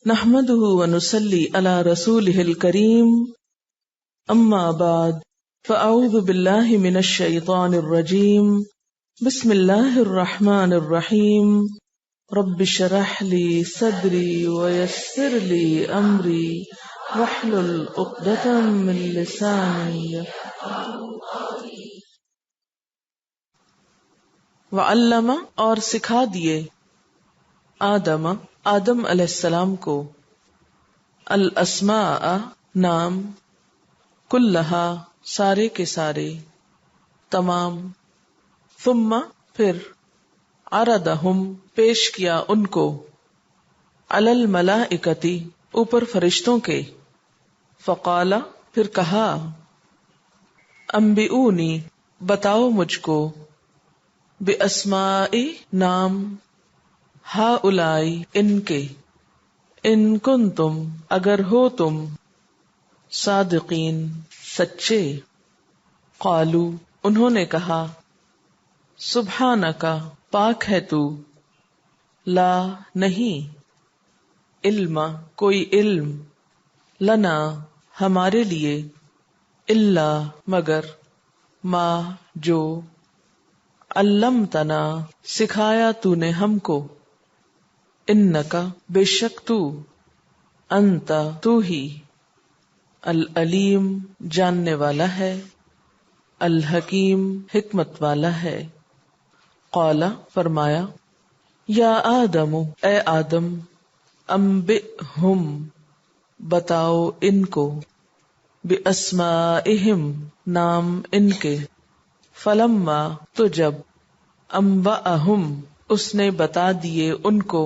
نحمده ونصلي على رسوله الكريم اما بعد فاعوذ بالله من الشيطان الرجيم بسم الله الرحمن الرحيم رب اشرح لي صدري ويسر لي امري واحلل عقدة من لساني يفقهوا قولي. وعلم اور سکھا دیے آدم علیہ السلام کو الاسماء نام کلہا سارے کے سارے تمام ثم پھر عرضہم پیش کیا ان کو علی الملائکتی اوپر فرشتوں کے فقال پھر کہا انبئونی بتاؤ مجھ کو باسماء نام ہؤلائی ان کے ان کنتم اگر ہو تم صادقین سچے قالو انہوں نے کہا سبحانک پاک ہے تو لا نہیں علم کوئی علم لنا ہمارے لیے الا مگر ما جو علمتنا سکھایا تو نے ہم کو انکا بے شک تو انتا تو ہی العلیم جاننے والا ہے الحکیم حکمت والا ہے قال فرمایا یا آدم اے آدم انبئہم بتاؤ ان کو باسمائہم نام ان کے فلما تو جب انبأہم اس نے بتا دیے ان کو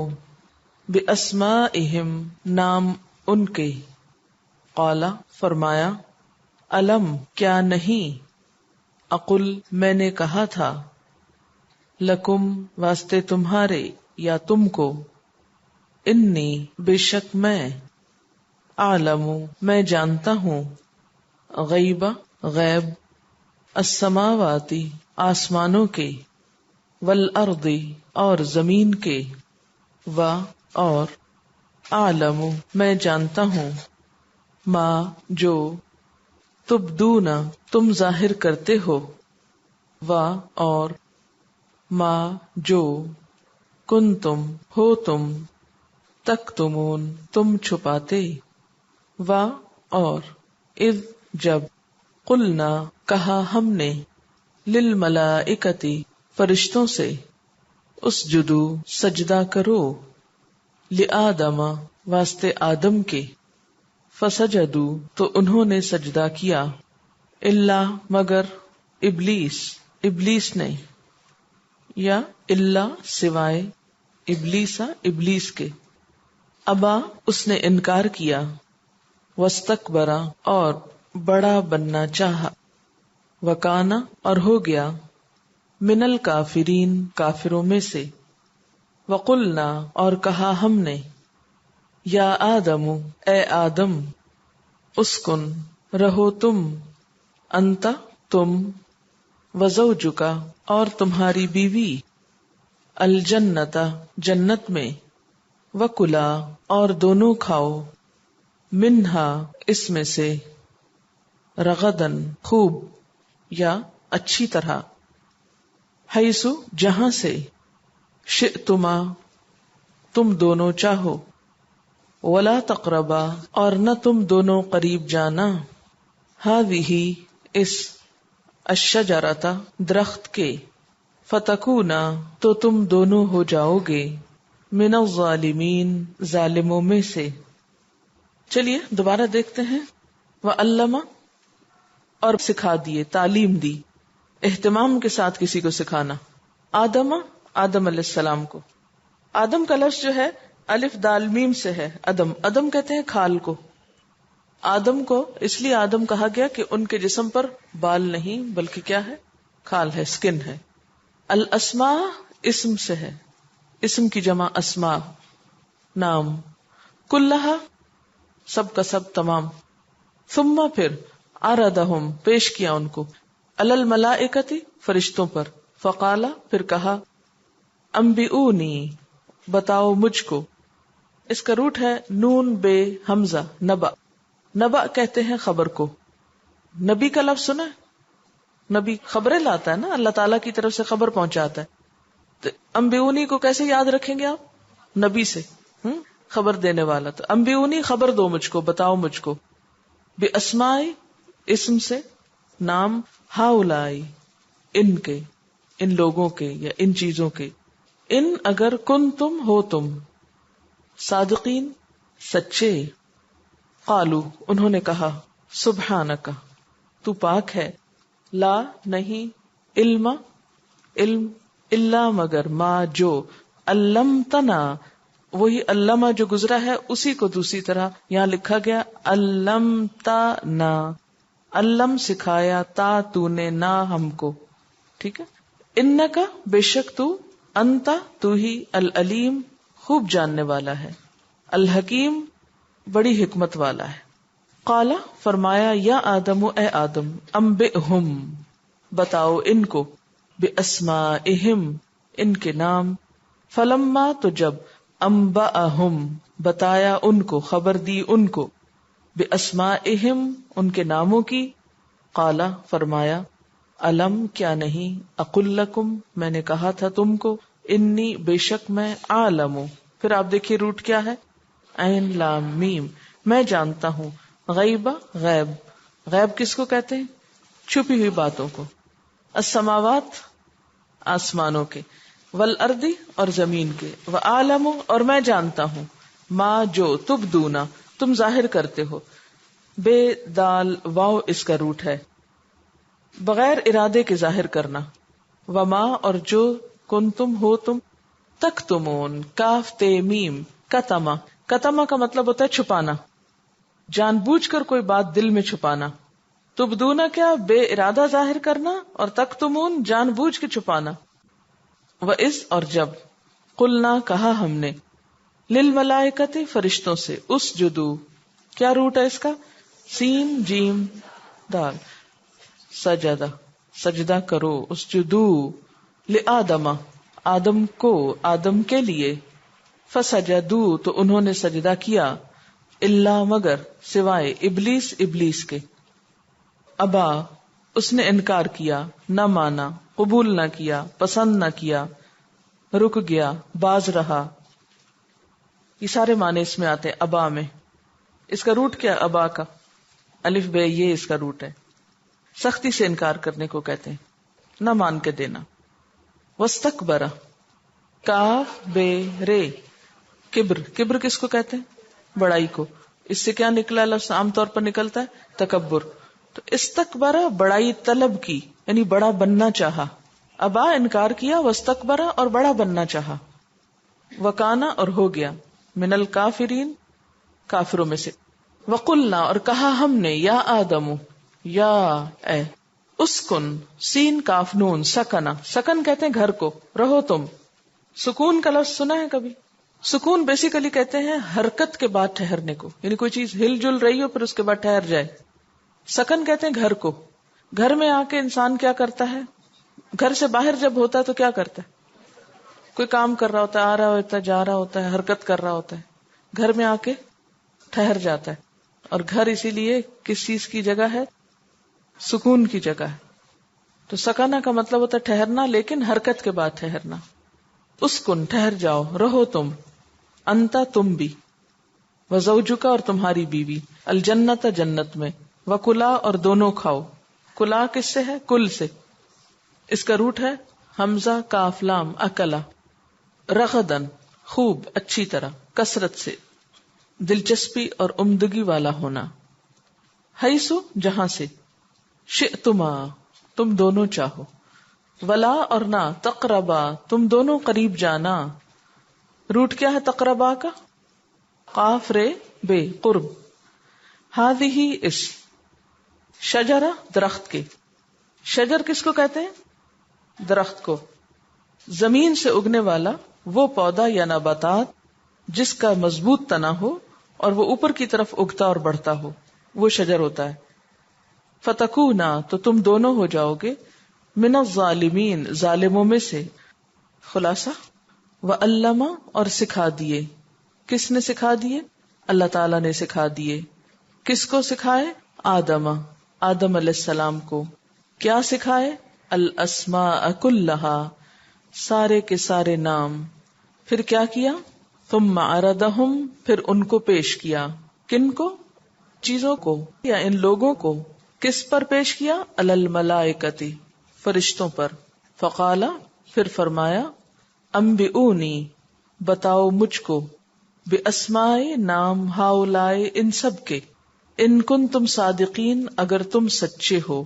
باسمائہم نام ان کے قال فرمایا الم کیا نہیں اقل میں نے کہا تھا لکم واسطے تمہارے یا تم کو انی بے شک میں اعلم میں جانتا ہوں غیب غیب السماواتی آسمانوں کے والارض اور زمین کے و اور اعلم میں جانتا ہوں ما جو تبدون تم ظاہر کرتے ہو و اور ما جو کنتم ہو تم تکتمون تم چھپاتے و اور اذ جب قلنا کہا ہم نے للملائکتی فرشتوں سے اسجدو سجدہ کرو لآدم واسطے آدم کے فسجدو تو انہوں نے سجدہ کیا الا مگر ابلیس نے یا الا سوائے ابلیس کے ابا اس نے انکار کیا واستکبرا اور بڑا بننا چاہا وکانا اور ہو گیا من الکافرین کافروں میں سے وقلنا اور کہا ہم نے یا آدم اے آدم اسکن رہو تم انت تم وزوجکا اور تمہاری بیوی الجنت جنت میں وکلا اور دونوں کھاؤ منہا اس میں سے رغدن خوب یا اچھی طرح حیث جہاں سے شئتما تم دونوں چاہو ولا تقربا اور نہ تم دونوں قریب جانا ہذہ اس الشجرۃ درخت کے فتکونا تو تم دونوں ہو جاؤ گے من الظالمین ظالموں میں سے. چلیے دوبارہ دیکھتے ہیں. وعلم اور سکھا دیے تعلیم دی اہتمام کے ساتھ کسی کو سکھانا. آدم علیہ السلام کو. آدم کا لفظ جو ہے الف دال میم سے ہے. ادم کہتے ہیں کھال کو. آدم کو اس لیے آدم کہا گیا کہ ان کے جسم پر بال نہیں بلکہ کیا ہے کھال ہے سکن ہے. الاسماء اسم سے ہے. اسم کی جمع اسماء نام. کلہا سب کا سب تمام. ثم پھر عرضہم پیش کیا ان کو علی الملائکتی فرشتوں پر. فقالا پھر کہا انبئونی بتاؤ مجھ کو اس کا روٹ ہے نون بے حمزہ نبا. نبا کہتے ہیں خبر کو. نبی کا لفظ سنا ہے؟ نبی خبریں لاتا ہے نا، اللہ تعالیٰ کی طرف سے خبر پہنچاتا ہے. تو انبیونی کو کیسے یاد رکھیں گے آپ؟ نبی سے خبر دینے والا. تو انبیونی خبر دو مجھ کو، بتاؤ مجھ کو. بے اسمائی اسم سے، نام، ہاؤلائی ان کے، ان لوگوں کے یا ان چیزوں کے. ان اگر کن تم ہو تم، صادقین سچے. قالو انہوں نے کہا، سبحانک تو پاک ہے، لا نہیں، علم علم، الا مگر، ما جو، علمتنا وہی علمہ جو گزرا ہے اسی کو دوسری طرح یہاں لکھا گیا علمتنا. علم سکھایا، تا تو نے، نہ ہم کو. ٹھیک ہے. انکا بے شک تو، انتا تو ہی، العلیم خوب جاننے والا ہے، الحکیم بڑی حکمت والا ہے. قالا فرمایا، یا آدم اے آدم، انبئہم بتاؤ ان کو، باسمائہم ان کے نام. فلما تو جب، انبأہم بتایا ان کو، خبر دی ان کو، باسمائہم ان کے ناموں کی. قالا فرمایا، الم کیا نہیں، اقل لکم میں نے کہا تھا تم کو، انی بے شک میں، عالم. پھر آپ دیکھیے روٹ کیا ہے، عین لام میم، میں جانتا ہوں، غیبہ غیب. غیب کس کو کہتے ہیں؟ چھپی ہوئی باتوں کو. السماوات آسمانوں کے، والارض اور زمین کے، وعالم اور میں جانتا ہوں، ما جو، تبدونا تم ظاہر کرتے ہو. بے دال واو اس کا روٹ ہے، بغیر ارادے کے ظاہر کرنا. وما اور جو، کن تم ہو تم، تکتمون کاف تے میم، کتما. کتما کا مطلب ہوتا ہے چھپانا، جان بوجھ کر کوئی بات دل میں چھپانا. تبدونا کیا، بے ارادہ ظاہر کرنا، اور تکتمون جان بوجھ کے چھپانا. وَإِذْ اور جب، قلنا کہا ہم نے، للملائکۃ فرشتوں سے، اسجدو کیا روٹ ہے اس کا، سین جیم دال، سجدہ سجدہ کرو، اسجدو لآدم آدم کو، آدم کے لیے. فسجدو تو انہوں نے سجدہ کیا، الا مگر، سوائے ابلیس ابلیس کے. ابا اس نے انکار کیا، نہ مانا، قبول نہ کیا، پسند نہ کیا، رک گیا، باز رہا. یہ سارے معنی اس میں آتے ہیں ابا میں. اس کا روٹ کیا ابا کا، الف بے، یہ اس کا روٹ ہے. سختی سے انکار کرنے کو کہتے ہیں، نہ مان کے دینا. واستکبر کاف بے رے، کبر. کبر کس کو کہتے ہیں؟ بڑائی کو. اس سے کیا نکلا لفظ عام طور پر نکلتا ہے تکبر. تو استکبر بڑائی طلب کی، یعنی بڑا بننا چاہا. ابا انکار کیا، واستکبر اور بڑا بننا چاہا. وکانا اور ہو گیا، من الکافرین کافروں میں سے. وقلنا اور کہا ہم نے، یا آدم یا اے، اسکن سین کاف نون، سکنا سکن کہتے ہیں گھر کو، رہو تم. سکون کا لفظ سنا ہے کبھی؟ سکون بیسیکلی کہتے ہیں حرکت کے بعد ٹھہرنے کو، یعنی کوئی چیز ہل جل رہی ہو پھر اس کے بعد ٹھہر جائے. سکن کہتے ہیں گھر کو. گھر میں آ کے انسان کیا کرتا ہے؟ گھر سے باہر جب ہوتا ہے تو کیا کرتا ہے؟ کوئی کام کر رہا ہوتا ہے، آ رہا ہوتا ہے، جا رہا ہوتا ہے، حرکت کر رہا ہوتا ہے. گھر میں آ کے ٹھہر جاتا ہے. اور گھر اسی لیے کس چیز کی جگہ ہے؟ سکون کی جگہ ہے. تو سکانہ کا مطلب ہوتا ہے ٹھہرنا، لیکن حرکت کے بعد ٹھہرنا. اسکن ٹھہر جاؤ، رہو تم، انتا تم بھی، وزوجک اور تمہاری بیوی، الجنت جنت میں، وکلا اور دونوں کھاؤ. کلا کس سے ہے؟ کل سے. اس کا روٹ ہے حمزہ کاف لام، اکلا. رغدن خوب، اچھی طرح، کثرت سے، دلچسپی اور عمدگی والا ہونا. حیثو جہاں سے، شئتما تم دونوں چاہو، ولا اور نہ، تقربا تم دونوں قریب جانا. روٹ کیا ہے تقربا کا؟ قاف رے بے، قرب. ہذہ اس، شجرہ درخت کے. شجر کس کو کہتے ہیں؟ درخت کو. زمین سے اگنے والا وہ پودا یا نباتات جس کا مضبوط تنا ہو اور وہ اوپر کی طرف اگتا اور بڑھتا ہو، وہ شجر ہوتا ہے. فتکونا تو تم دونوں ہو جاؤ گے، من الظالمین ظالموں میں سے. خلاصہ، وعلم اور سکھا دیے، کس نے سکھا دیے؟ اللہ تعالیٰ نے سکھا دیے. کس کو سکھائے؟ آدم علیہ السلام کو. کیا سکھائے؟ الاسماء کلہا، سارے کے سارے نام. پھر کیا کیا؟ ثم عرضہم، پھر ان کو پیش کیا. کن کو؟ چیزوں کو یا ان لوگوں کو. کس پر پیش کیا؟ علی الملائکۃ، فرشتوں پر. فقال، پھر فرمایا، انبئونی، بتاؤ مجھ کو، باسماء، نام، ہؤلاء، ان سب کے، ان کنتم صادقین، اگر تم سچے ہو،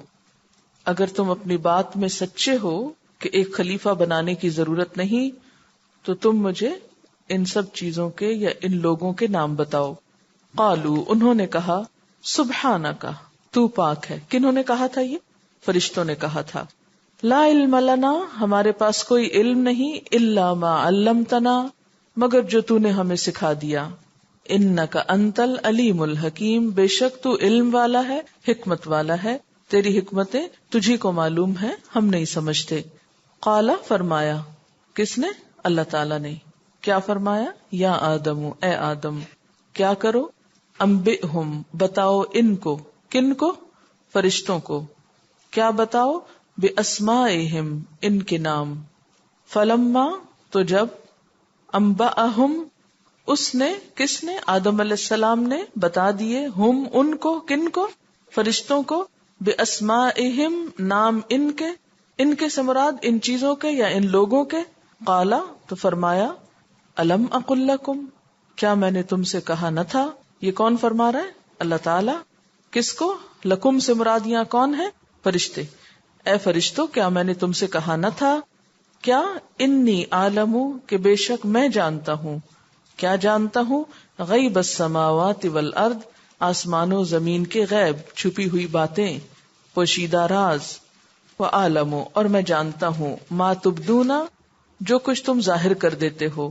اگر تم اپنی بات میں سچے ہو کہ ایک خلیفہ بنانے کی ضرورت نہیں، تو تم مجھے ان سب چیزوں کے یا ان لوگوں کے نام بتاؤ. قالوا، انہوں نے کہا، سبحانک، تو پاک ہے. کنہوں نے کہا تھا؟ یہ فرشتوں نے کہا تھا. لا علم لنا، ہمارے پاس کوئی علم نہیں، الا ما علمتنا، مگر جو تو نے ہمیں سکھا دیا. انک انت العلیم الحکیم، بے شک تو علم والا ہے، حکمت والا ہے، تیری حکمتیں تجھی کو معلوم ہے، ہم نہیں سمجھتے. قال، فرمایا. کس نے؟ اللہ تعالیٰ نے. کیا فرمایا؟ یا آدم، اے آدم، کیا کرو؟ انبئہم، بتاؤ ان کو. کن کو؟ فرشتوں کو. کیا بتاؤ؟ باسمائہم، ان کے نام. فلما، تو جب، انبأہم، اس نے، کس نے؟ آدم علیہ السلام نے بتا دیے، ہم، ان کو. کن کو؟ فرشتوں کو. باسمائہم، نام ان کے. ان کے سے مراد ان چیزوں کے یا ان لوگوں کے. قالا، تو فرمایا، الم اقل لکم، کیا میں نے تم سے کہا نہ تھا؟ یہ کون فرما رہا ہے؟ اللہ تعالی. کس کو؟ لکم سے مراد یہاں کون ہے؟ فرشتے. اے فرشتوں، کیا میں نے تم سے کہا نہ تھا؟ کیا؟ انی عالم، کہ بے شک میں جانتا ہوں. کیا جانتا ہوں؟ غیب السماوات والارض، آسمانوں زمین کے غیب، چھپی ہوئی باتیں، پوشیدہ راز. وعالم، اور میں جانتا ہوں، ما تبدون، جو کچھ تم ظاہر کر دیتے ہو.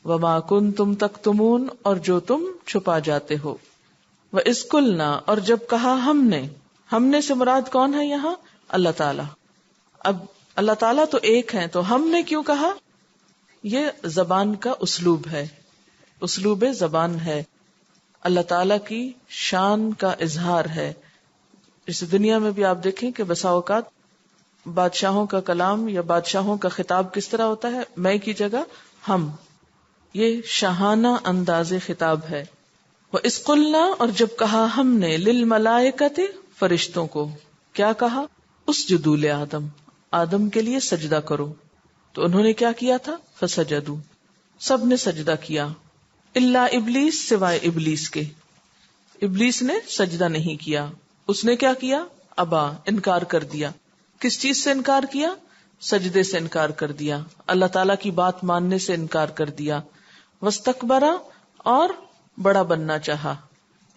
وما کنتم تکتمون، اور جو تم چھپا جاتے ہو. وَإِذْ قُلْنَا، اور جب کہا ہم نے سے مراد کون ہے یہاں؟ اللہ تعالیٰ. اب اللہ تعالیٰ تو ایک ہے، تو ہم نے کیوں کہا؟ یہ زبان کا اسلوب ہے، اسلوب زبان ہے، اللہ تعالیٰ کی شان کا اظہار ہے. اس دنیا میں بھی آپ دیکھیں کہ بسا اوقات بادشاہوں کا کلام یا بادشاہوں کا خطاب کس طرح ہوتا ہے؟ میں کی جگہ ہم. یہ شاہانہ انداز خطاب ہے. وَإِذْ قُلْنَا، اور جب کہا ہم نے، لِلْمَلَائِكَةِ، فرشتوں کو. کیا کہا؟ اسجدوا لآدم، آدم کے لیے سجدہ کرو. تو انہوں نے کیا کیا تھا؟ فسجدوا، سب نے سجدہ کیا. الا ابلیس، سوائے ابلیس کے. ابلیس نے سجدہ نہیں کیا. اس نے کیا کیا؟ ابا، انکار کر دیا. کس چیز سے انکار کیا؟ سجدے سے انکار کر دیا، اللہ تعالیٰ کی بات ماننے سے انکار کر دیا. واستکبر، اور بڑا بننا چاہا.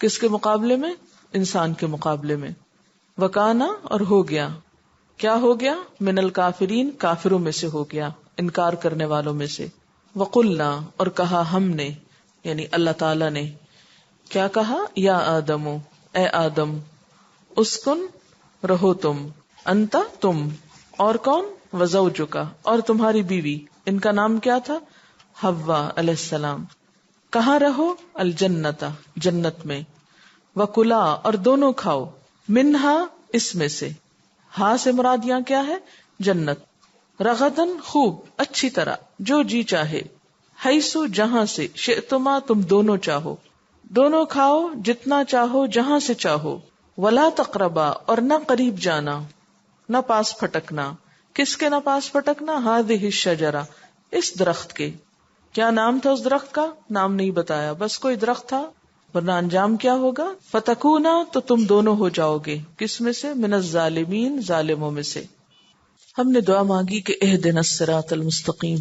کس کے مقابلے میں؟ انسان کے مقابلے میں. وکانا، اور ہو گیا. کیا ہو گیا؟ من الکافرین، کافروں میں سے ہو گیا، انکار کرنے والوں میں سے. وقلنا، اور کہا ہم نے، یعنی اللہ تعالیٰ نے. کیا کہا؟ یا آدم، اے آدم، اسکن، رہو تم، انت، تم، اور کون؟ وزوجک، اور تمہاری بیوی. ان کا نام کیا تھا؟ حوا علیہ السلام. کہاں رہو؟ الجنت، جنت میں. وکلا، اور دونوں کھاؤ. منہا، اس میں سے. ہاں سے مراد یہاں کیا ہے؟ جنت. رغدن، خوب، اچھی طرح، جو جی چاہے. حیثو، جہاں سے. شئتما، تم دونوں چاہو. دونوں کھاؤ جتنا چاہو، جہاں سے چاہو. ولا تقربا، اور نہ قریب جانا، نہ پاس پھٹکنا. کس کے نہ پاس پھٹکنا؟ ہذہ الشجرہ، اس درخت کے. کیا نام تھا اس درخت کا؟ نام نہیں بتایا، بس کوئی درخت تھا. ورنہ انجام کیا ہوگا؟ فتکونا، تو تم دونوں ہو جاؤ گے. کس میں سے؟ من الظالمین، ظالموں میں سے. ہم نے دعا مانگی کہ اہدنا الصراط المستقیم.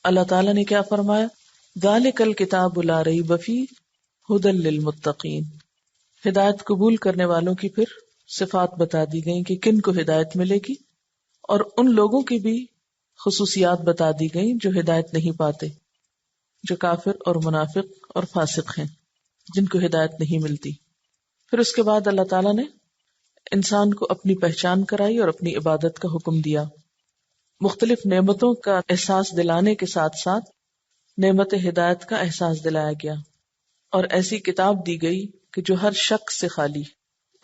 اللہ تعالیٰ نے کیا فرمایا؟ ذالک الکتاب لا ریب فیہ ھدی للمتقین. ہدایت قبول کرنے والوں کی پھر صفات بتا دی گئیں کہ کن کو ہدایت ملے گی، اور ان لوگوں کی بھی خصوصیات بتا دی گئیں جو ہدایت نہیں پاتے، جو کافر اور منافق اور فاسق ہیں، جن کو ہدایت نہیں ملتی. پھر اس کے بعد اللہ تعالیٰ نے انسان کو اپنی پہچان کرائی اور اپنی عبادت کا حکم دیا. مختلف نعمتوں کا احساس دلانے کے ساتھ ساتھ نعمت ہدایت کا احساس دلایا گیا، اور ایسی کتاب دی گئی کہ جو ہر شک سے خالی،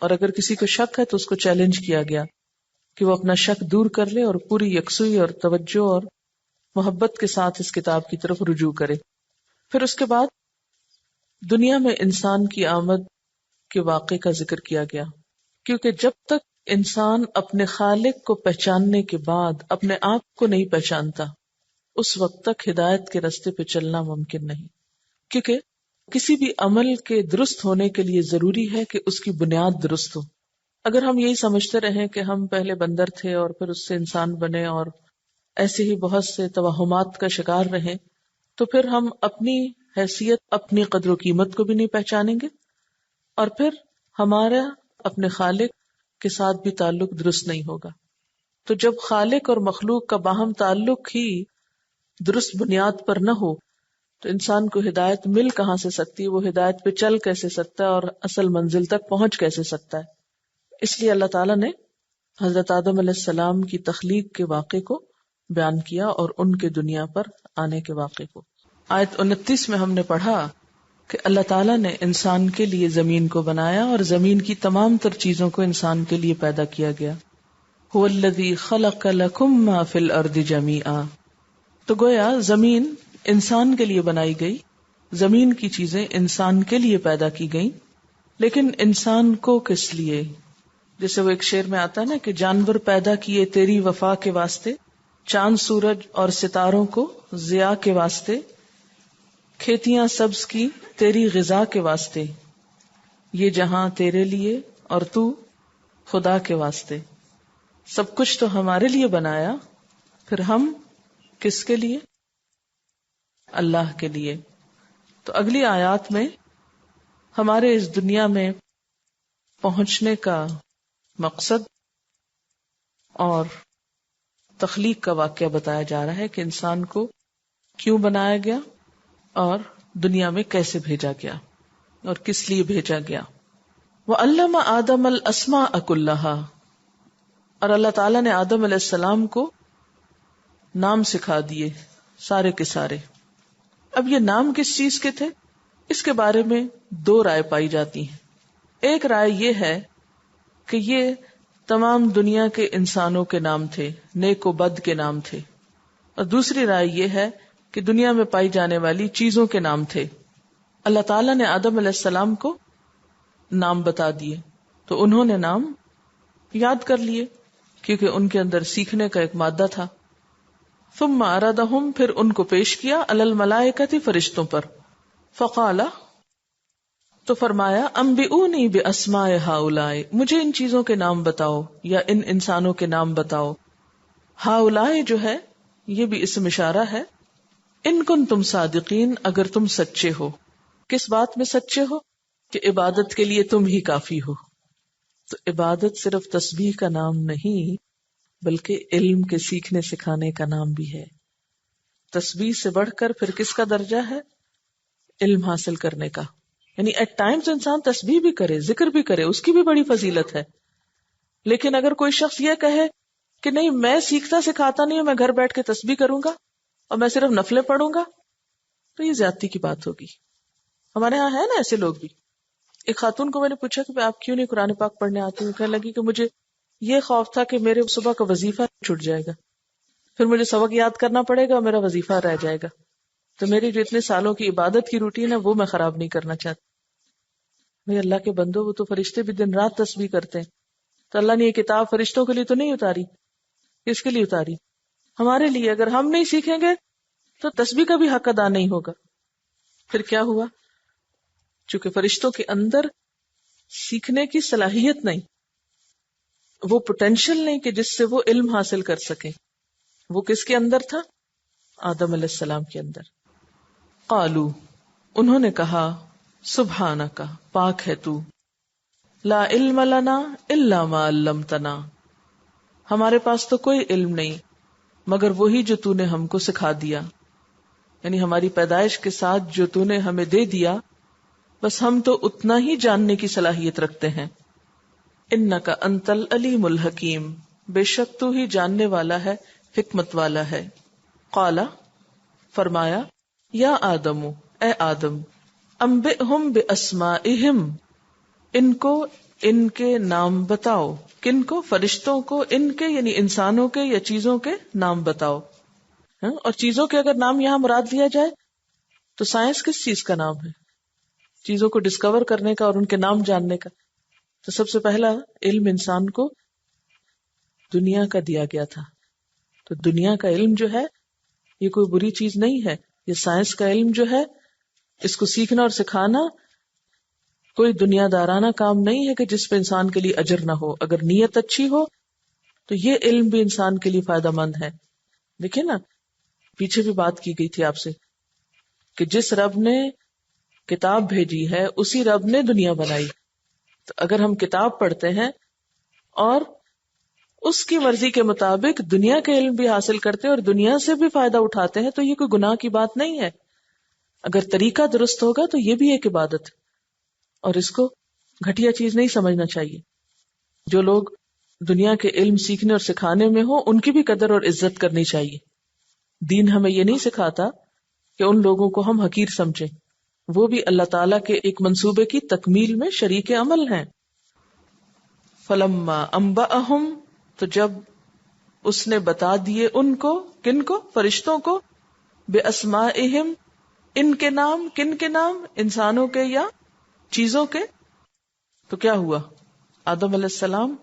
اور اگر کسی کو شک ہے تو اس کو چیلنج کیا گیا کہ وہ اپنا شک دور کر لے اور پوری یکسوئی اور توجہ اور محبت کے ساتھ اس کتاب کی طرف رجوع کرے۔ پھر اس کے بعد دنیا میں انسان کی آمد کے واقعے کا ذکر کیا گیا، کیونکہ جب تک انسان اپنے خالق کو پہچاننے کے بعد اپنے آپ کو نہیں پہچانتا، اس وقت تک ہدایت کے راستے پہ چلنا ممکن نہیں، کیونکہ کسی بھی عمل کے درست ہونے کے لیے ضروری ہے کہ اس کی بنیاد درست ہو۔ اگر ہم یہی سمجھتے رہیں کہ ہم پہلے بندر تھے اور پھر اس سے انسان بنے اور ایسے ہی بہت سے توہمات کا شکار رہیں، تو پھر ہم اپنی حیثیت، اپنی قدر و قیمت کو بھی نہیں پہچانیں گے، اور پھر ہمارا اپنے خالق کے ساتھ بھی تعلق درست نہیں ہوگا۔ تو جب خالق اور مخلوق کا باہم تعلق ہی درست بنیاد پر نہ ہو تو انسان کو ہدایت مل کہاں سے سکتی ہے، وہ ہدایت پہ چل کیسے سکتا ہے اور اصل منزل تک پہنچ کیسے سکتا ہے۔ اس لیے اللہ تعالیٰ نے حضرت آدم علیہ السلام کی تخلیق کے واقعے کو بیان کیا اور ان کے دنیا پر آنے کے واقعے کو۔ آیت 29 میں ہم نے پڑھا کہ اللہ تعالیٰ نے انسان کے لیے زمین کو بنایا اور زمین کی تمام تر چیزوں کو انسان کے لیے پیدا کیا گیا۔ هو الذی خلق لکم ما فی الارض جمیعا، تو گویا زمین انسان کے لیے بنائی گئی، زمین کی چیزیں انسان کے لیے پیدا کی گئیں، لیکن انسان کو کس لیے؟ جیسے وہ ایک شعر میں آتا ہے نا کہ جانور پیدا کیے تیری وفا کے واسطے، چاند سورج اور ستاروں کو ضیاء کے واسطے، کھیتیاں سبز کی تیری غذا کے واسطے، یہ جہاں تیرے لیے اور تو خدا کے واسطے۔ سب کچھ تو ہمارے لیے بنایا، پھر ہم کس کے لیے؟ اللہ کے لیے۔ تو اگلی آیات میں ہمارے اس دنیا میں پہنچنے کا مقصد اور تخلیق کا واقعہ بتایا جا رہا ہے کہ انسان کو کیوں بنایا گیا اور دنیا میں کیسے بھیجا گیا اور کس لیے بھیجا گیا۔ وَعَلَّمَ آدَمَ الْأَسْمَاءَ كُلَّهَا، اور اللہ تعالیٰ نے آدم علیہ السلام کو نام سکھا دیے سارے کے سارے۔ اب یہ نام کس چیز کے تھے، اس کے بارے میں دو رائے پائی جاتی ہیں۔ ایک رائے یہ ہے کہ یہ تمام دنیا کے انسانوں کے نام تھے، نیک و بد کے نام تھے، اور دوسری رائے یہ ہے کہ دنیا میں پائی جانے والی چیزوں کے نام تھے۔ اللہ تعالیٰ نے آدم علیہ السلام کو نام بتا دیے تو انہوں نے نام یاد کر لیے، کیونکہ ان کے اندر سیکھنے کا ایک مادہ تھا۔ ثم عرضهم، پھر ان کو پیش کیا، علی الملائکۃ، فرشتوں پر، فقال، تو فرمایا، انبئونی باسماء ہؤلاء، مجھے ان چیزوں کے نام بتاؤ یا ان انسانوں کے نام بتاؤ۔ ہؤلاء جو ہے یہ بھی اسم اشارہ ہے، ان کنتم صادقین، اگر تم سچے ہو۔ کس بات میں سچے ہو؟ کہ عبادت کے لیے تم ہی کافی ہو۔ تو عبادت صرف تسبیح کا نام نہیں بلکہ علم کے سیکھنے سکھانے کا نام بھی ہے۔ تسبیح سے بڑھ کر پھر کس کا درجہ ہے؟ علم حاصل کرنے کا۔ یعنی ایٹ ٹائمز انسان تسبیح بھی کرے، ذکر بھی کرے، اس کی بھی بڑی فضیلت ہے، لیکن اگر کوئی شخص یہ کہے کہ نہیں میں سیکھتا سکھاتا نہیں ہوں، میں گھر بیٹھ کے تسبیح کروں گا اور میں صرف نفلیں پڑھوں گا، تو یہ زیادتی کی بات ہوگی۔ ہمارے ہاں ہے نا ایسے لوگ بھی۔ ایک خاتون کو میں نے پوچھا کہ آپ کیوں نہیں قرآن پاک پڑھنے آتی ہوں، کہنے لگی کہ مجھے یہ خوف تھا کہ میرے صبح کا وظیفہ چھوٹ جائے گا، پھر مجھے سبق یاد کرنا پڑے گا اور میرا وظیفہ رہ جائے گا، تو میری جو اتنے سالوں کی عبادت کی روٹین ہے وہ میں خراب نہیں کرنا چاہتی۔ بھئی اللہ کے بندو، وہ تو فرشتے بھی دن رات تسبیح کرتے ہیں، تو اللہ نے یہ کتاب فرشتوں کے لیے تو نہیں اتاری، کس کے لیے اتاری؟ ہمارے لیے۔ اگر ہم نہیں سیکھیں گے تو تسبیح کا بھی حق ادا نہیں ہوگا۔ پھر کیا ہوا؟ چونکہ فرشتوں کے اندر سیکھنے کی صلاحیت نہیں، وہ پوٹینشل نہیں کہ جس سے وہ علم حاصل کر سکیں، وہ کس کے اندر تھا؟ آدم علیہ السلام کے اندر۔ قالو، انہوں نے کہا، سبحانک، پاک ہے تو، لا علم لنا الا ما علمتنا، ہمارے پاس تو کوئی علم نہیں مگر وہی جو تو نے ہم کو سکھا دیا، یعنی ہماری پیدائش کے ساتھ جو تو نے ہمیں دے دیا، بس ہم تو اتنا ہی جاننے کی صلاحیت رکھتے ہیں۔ انک انت العلیم الحکیم، بے شک تو ہی جاننے والا ہے، حکمت والا ہے۔ قال، فرمایا، یا آدم، اے آدم، انبئہم باسمائہم، ان کو ان کے نام بتاؤ. کن کو؟ فرشتوں کو. ان کے یعنی انسانوں کے یا چیزوں کے نام بتاؤ. اور چیزوں کے اگر نام یہاں مراد لیا جائے تو سائنس کس چیز کا نام ہے؟ چیزوں کو ڈسکور کرنے کا اور ان کے نام جاننے کا. تو سب سے پہلا علم انسان کو دنیا کا دیا گیا تھا. تو دنیا کا علم جو ہے یہ کوئی بری چیز نہیں ہے. یہ سائنس کا علم جو ہے اس کو سیکھنا اور سکھانا کوئی دنیا دارانہ کام نہیں ہے کہ جس پہ انسان کے لیے اجر نہ ہو. اگر نیت اچھی ہو تو یہ علم بھی انسان کے لیے فائدہ مند ہے. دیکھیں نا، پیچھے بھی بات کی گئی تھی آپ سے کہ جس رب نے کتاب بھیجی ہے اسی رب نے دنیا بنائی. تو اگر ہم کتاب پڑھتے ہیں اور اس کی مرضی کے مطابق دنیا کے علم بھی حاصل کرتے ہیں اور دنیا سے بھی فائدہ اٹھاتے ہیں تو یہ کوئی گناہ کی بات نہیں ہے. اگر طریقہ درست ہوگا تو یہ بھی ایک عبادت ہے اور اس کو گھٹیا چیز نہیں سمجھنا چاہیے. جو لوگ دنیا کے علم سیکھنے اور سکھانے میں ہوں ان کی بھی قدر اور عزت کرنی چاہیے. دین ہمیں یہ نہیں سکھاتا کہ ان لوگوں کو ہم حقیر سمجھیں، وہ بھی اللہ تعالیٰ کے ایک منصوبے کی تکمیل میں شریک عمل ہیں. فلما انبأہم، تو جب اس نے بتا دیے ان کو، کن کو؟ فرشتوں کو، باسمائہم، ان کے نام. کن کے نام؟ انسانوں کے یا چیزوں کے. تو کیا ہوا؟ آدم علیہ السلام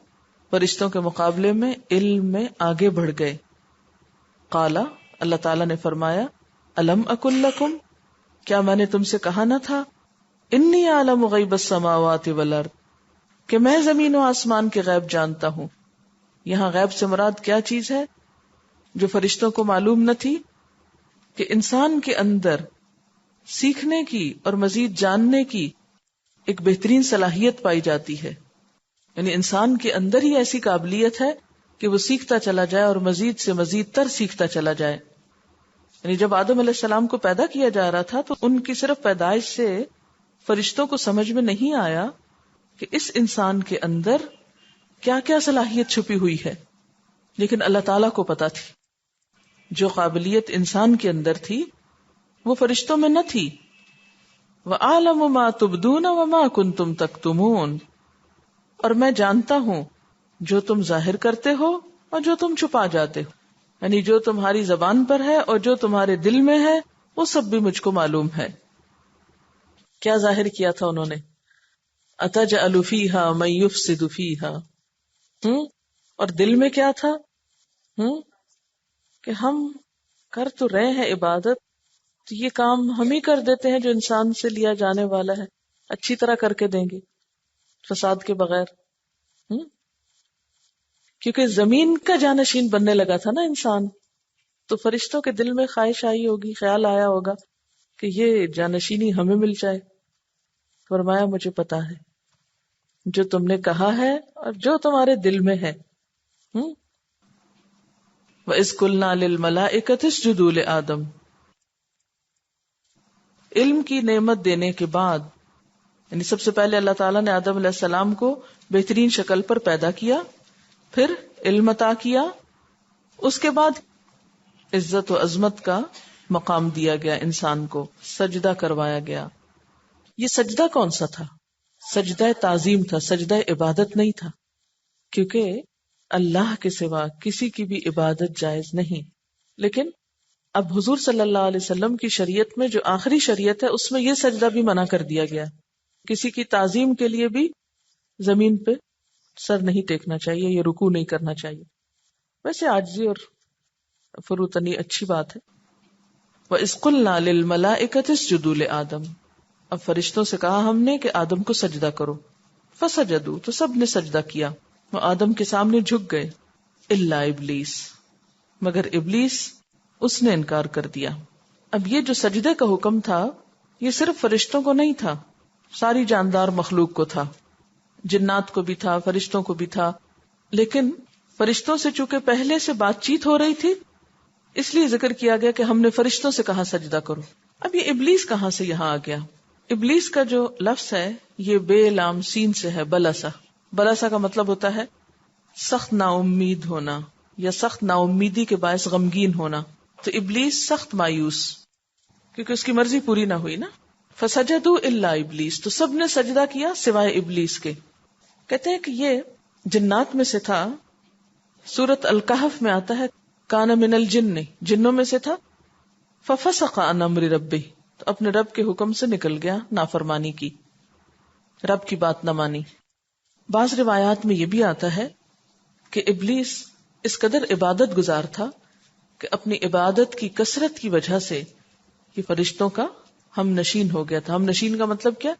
فرشتوں کے مقابلے میں علم میں آگے بڑھ گئے. قالا، اللہ تعالیٰ نے فرمایا، الم اقل لکم، کیا میں نے تم سے کہا نہ تھا، انی اعلم غیب السماوات والارض، کہ میں زمین و آسمان کے غیب جانتا ہوں. یہاں غیب سے مراد کیا چیز ہے جو فرشتوں کو معلوم نہ تھی؟ کہ انسان کے اندر سیکھنے کی اور مزید جاننے کی ایک بہترین صلاحیت پائی جاتی ہے. یعنی انسان کے اندر ہی ایسی قابلیت ہے کہ وہ سیکھتا چلا جائے اور مزید سے مزید تر سیکھتا چلا جائے. یعنی جب آدم علیہ السلام کو پیدا کیا جا رہا تھا تو ان کی صرف پیدائش سے فرشتوں کو سمجھ میں نہیں آیا کہ اس انسان کے اندر کیا کیا صلاحیت چھپی ہوئی ہے، لیکن اللہ تعالیٰ کو پتا تھی. جو قابلیت انسان کے اندر تھی وہ فرشتوں میں نہ تھی. وَأَعْلَمُ مَا تُبْدُونَ وَمَا كُنْتُمْ تَكْتُمُونَ، اور میں جانتا ہوں جو تم ظاہر کرتے ہو اور جو تم چھپا جاتے ہو. یعنی جو تمہاری زبان پر ہے اور جو تمہارے دل میں ہے وہ سب بھی مجھ کو معلوم ہے. کیا ظاہر کیا تھا انہوں نے؟ أَتَجْعَلُ فِيهَا مَن يُفْسِدُ فِيهَا، اور دل میں کیا تھا؟ کہ ہم کر تو رہے ہیں عبادت، تو یہ کام ہم ہی کر دیتے ہیں جو انسان سے لیا جانے والا ہے، اچھی طرح کر کے دیں گے فساد کے بغیر. کیونکہ زمین کا جانشین بننے لگا تھا نا انسان، تو فرشتوں کے دل میں خواہش آئی ہوگی، خیال آیا ہوگا کہ یہ جانشینی ہمیں مل جائے. فرمایا مجھے پتا ہے جو تم نے کہا ہے اور جو تمہارے دل میں ہے. وَإِذْ قُلْنَا لِلْمَلَائِكَةِ اسْجُدُوا لِآدَمَ، علم کی نعمت دینے کے بعد، یعنی سب سے پہلے اللہ تعالیٰ نے آدم علیہ السلام کو بہترین شکل پر پیدا کیا، پھر علم عطا کیا، اس کے بعد عزت و عظمت کا مقام دیا گیا، انسان کو سجدہ کروایا گیا. یہ سجدہ کون سا تھا؟ سجدہ تعظیم تھا، سجدہ عبادت نہیں تھا، کیونکہ اللہ کے سوا کسی کی بھی عبادت جائز نہیں. لیکن اب حضور صلی اللہ علیہ وسلم کی شریعت میں جو آخری شریعت ہے اس میں یہ سجدہ بھی منع کر دیا گیا. کسی کی تعظیم کے لیے بھی زمین پہ سر نہیں ٹیکنا چاہیے، یہ رکوع نہیں کرنا چاہیے. ویسے عاجزی اور فروتنی اچھی بات ہے. وَإِذْ قُلْنَا لِلْمَلَائِكَةِ اسْجُدُوا لِآدَمَ، اب فرشتوں سے کہا ہم نے کہ آدم کو سجدہ کرو. فسجدوا، تو سب نے سجدہ کیا، وہ آدم کے سامنے جھک گئے. الا ابلیس، مگر ابلیس، اس نے انکار کر دیا. اب یہ جو سجدے کا حکم تھا یہ صرف فرشتوں کو نہیں تھا، ساری جاندار مخلوق کو تھا، جنات کو بھی تھا، فرشتوں کو بھی تھا. لیکن فرشتوں سے چونکہ پہلے سے بات چیت ہو رہی تھی اس لیے ذکر کیا گیا کہ ہم نے فرشتوں سے کہا سجدہ کرو. اب یہ ابلیس کہاں سے یہاں آ گیا؟ ابلیس کا جو لفظ ہے یہ بے لام سین سے ہے، بلسا. بلسا کا مطلب ہوتا ہے سخت نا امید ہونا یا سخت نا امیدی کے باعث غمگین ہونا. تو ابلیس سخت مایوس، کیونکہ اس کی مرضی پوری نہ ہوئی نا. فسجدوا الا ابلیس، تو سب نے سجدہ کیا سوائے ابلیس کے. کہتے ہیں کہ یہ جنات میں سے تھا. سورۃ الکہف میں آتا ہے کان من الجن، جنوں میں سے تھا. ففسق عن امر ربہ، تو اپنے رب کے حکم سے نکل گیا، نافرمانی کی، رب کی بات نہ مانی. بعض روایات میں یہ بھی آتا ہے کہ ابلیس اس قدر عبادت گزار تھا کہ اپنی عبادت کی کثرت کی وجہ سے یہ فرشتوں کا ہم نشین ہو گیا تھا. ہم نشین کا مطلب کیا؟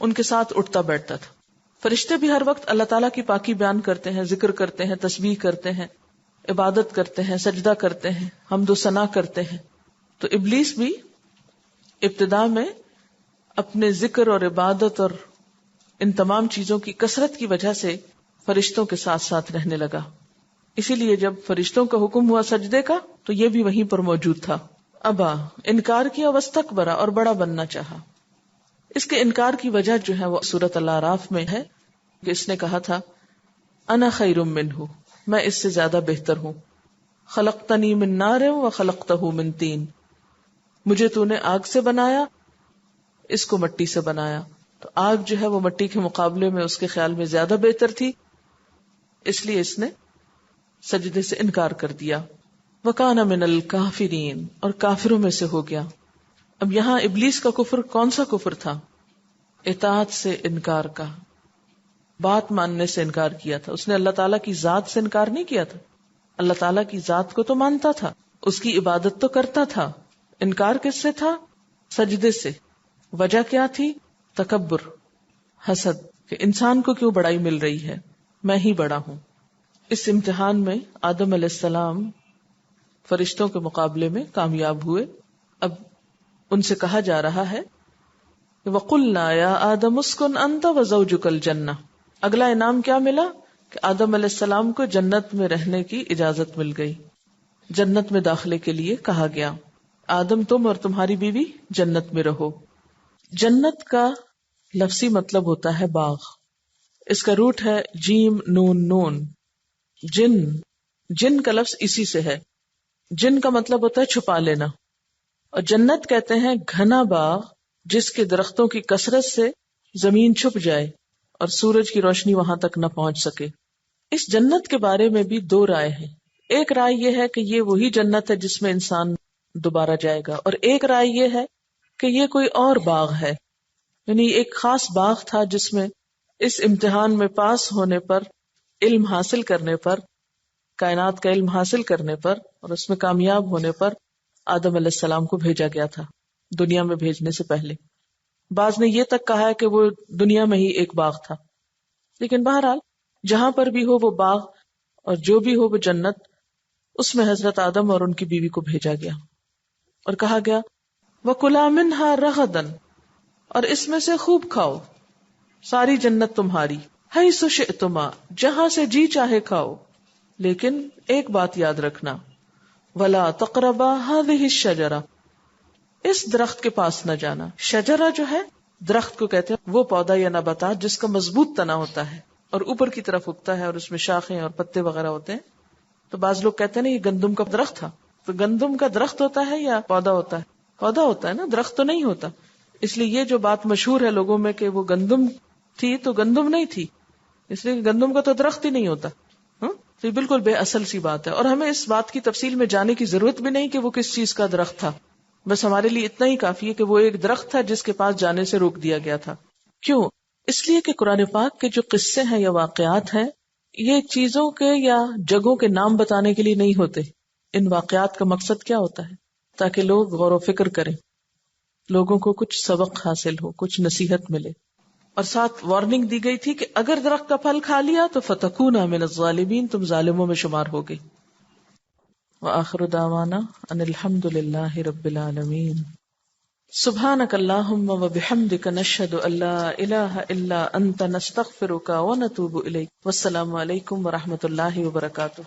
ان کے ساتھ اٹھتا بیٹھتا تھا. فرشتے بھی ہر وقت اللہ تعالیٰ کی پاکی بیان کرتے ہیں، ذکر کرتے ہیں، تسبیح کرتے ہیں، عبادت کرتے ہیں، سجدہ کرتے ہیں، حمد و ثنا کرتے ہیں. تو ابلیس بھی ابتدا میں اپنے ذکر اور عبادت اور ان تمام چیزوں کی کثرت کی وجہ سے فرشتوں کے ساتھ ساتھ رہنے لگا. اسی لیے جب فرشتوں کا حکم ہوا سجدے کا تو یہ بھی وہیں پر موجود تھا. ابا، انکار کیا، واستکبرا، اور بڑا بننا چاہا. اس کے انکار کی وجہ جو ہے وہ سورۃ الاعراف میں ہے کہ اس نے کہا تھا انا خیر منہ، میں اس سے زیادہ بہتر ہوں. خلقتنی من نار وخلقتہ من طین، مجھے تو نے آگ سے بنایا، اس کو مٹی سے بنایا. تو آگ جو ہے وہ مٹی کے مقابلے میں اس کے خیال میں زیادہ بہتر تھی، اس لیے اس نے سجدے سے انکار کر دیا. وَكَانَ مِنَ الْكَافِرِينَ، اور کافروں میں سے ہو گیا. اب یہاں ابلیس کا کفر کون سا کفر تھا؟ اطاعت سے انکار کا، بات ماننے سے انکار کیا تھا. اس نے اللہ تعالیٰ کی ذات سے انکار نہیں کیا تھا، اللہ تعالیٰ کی ذات کو تو مانتا تھا، اس کی عبادت تو کرتا تھا. انکار کس سے تھا؟ سجدے سے. وجہ کیا تھی؟ تکبر، حسد، کہ انسان کو کیوں بڑائی مل رہی ہے، میں ہی بڑا ہوں. اس امتحان میں آدم علیہ السلام فرشتوں کے مقابلے میں کامیاب ہوئے. اب ان سے کہا جا رہا ہے وَقُلْنَا يَا آدَمُ اسْكُنْ أَنْتَ وَزَوْجُكَ الْجَنَّةَ، اگلا انعام کیا ملا کہ آدم علیہ السلام کو جنت میں رہنے کی اجازت مل گئی، جنت میں داخلے کے لیے کہا گیا آدم تم اور تمہاری بیوی جنت میں رہو. جنت کا لفظی مطلب ہوتا ہے باغ. اس کا روٹ ہے جیم نون نون. جن، جن کا لفظ اسی سے ہے. جن کا مطلب ہوتا ہے چھپا لینا، اور جنت کہتے ہیں گھنا باغ جس کے درختوں کی کثرت سے زمین چھپ جائے اور سورج کی روشنی وہاں تک نہ پہنچ سکے. اس جنت کے بارے میں بھی دو رائے ہیں. ایک رائے یہ ہے کہ یہ وہی جنت ہے جس میں انسان دوبارہ جائے گا، اور ایک رائے یہ ہے کہ یہ کوئی اور باغ ہے، یعنی ایک خاص باغ تھا جس میں اس امتحان میں پاس ہونے پر، علم حاصل کرنے پر، کائنات کا علم حاصل کرنے پر اور اس میں کامیاب ہونے پر آدم علیہ السلام کو بھیجا گیا تھا دنیا میں بھیجنے سے پہلے. بعض نے یہ تک کہا ہے کہ وہ دنیا میں ہی ایک باغ تھا، لیکن بہرحال جہاں پر بھی ہو وہ باغ اور جو بھی ہو وہ جنت، اس میں حضرت آدم اور ان کی بیوی کو بھیجا گیا اور کہا گیا وَكُلَا مِنْهَا رَغَدًا، اور اس میں سے خوب کھاؤ، ساری جنت تمہاری، حَيْثُ شِئْتُمَا، جہاں سے جی چاہے کھاؤ، لیکن ایک بات یاد رکھنا وَلَا تَقْرَبَا هَذِهِ الشَّجَرَةَ، اس درخت کے پاس نہ جانا. شجرہ جو ہے درخت کو کہتے ہیں، وہ پودا یا نباتات جس کا مضبوط تنا ہوتا ہے اور اوپر کی طرف اگتا ہے اور اس میں شاخیں اور پتے وغیرہ ہوتے ہیں. تو بعض لوگ کہتے ہیں نا یہ گندم کا درخت تھا، تو گندم کا درخت ہوتا ہے یا پودا ہوتا ہے؟ پودا ہوتا ہے نا، درخت تو نہیں ہوتا. اس لیے یہ جو بات مشہور ہے لوگوں میں کہ وہ گندم تھی، تو گندم نہیں تھی، اس لیے گندم کا تو درخت ہی نہیں ہوتا. تو یہ بالکل بے اصل سی بات ہے، اور ہمیں اس بات کی تفصیل میں جانے کی ضرورت بھی نہیں کہ وہ کس چیز کا درخت تھا. بس ہمارے لیے اتنا ہی کافی ہے کہ وہ ایک درخت تھا جس کے پاس جانے سے روک دیا گیا تھا. کیوں؟ اس لیے کہ قرآن پاک کے جو قصے ہیں یا واقعات ہیں، یہ چیزوں کے یا جگہوں کے نام بتانے کے لیے نہیں ہوتے. ان واقعات کا مقصد کیا ہوتا ہے؟ تاکہ لوگ غور و فکر کریں، لوگوں کو کچھ سبق حاصل ہو، کچھ نصیحت ملے. اور ساتھ وارننگ دی گئی تھی کہ اگر درخت کا پھل کھا لیا تو فَتَكُونَ مِنَ الظَّالِمِينَ، تم ظالموں میں شمار ہوگے. وآخر دعوانا ان الحمد للہ رب العالمین. سبحانک اللہم وبحمدک نشہد ان لا الہ الا انت نستغفرک ونتوب الیک. والسلام علیکم ورحمۃ اللہ وبرکاتہ.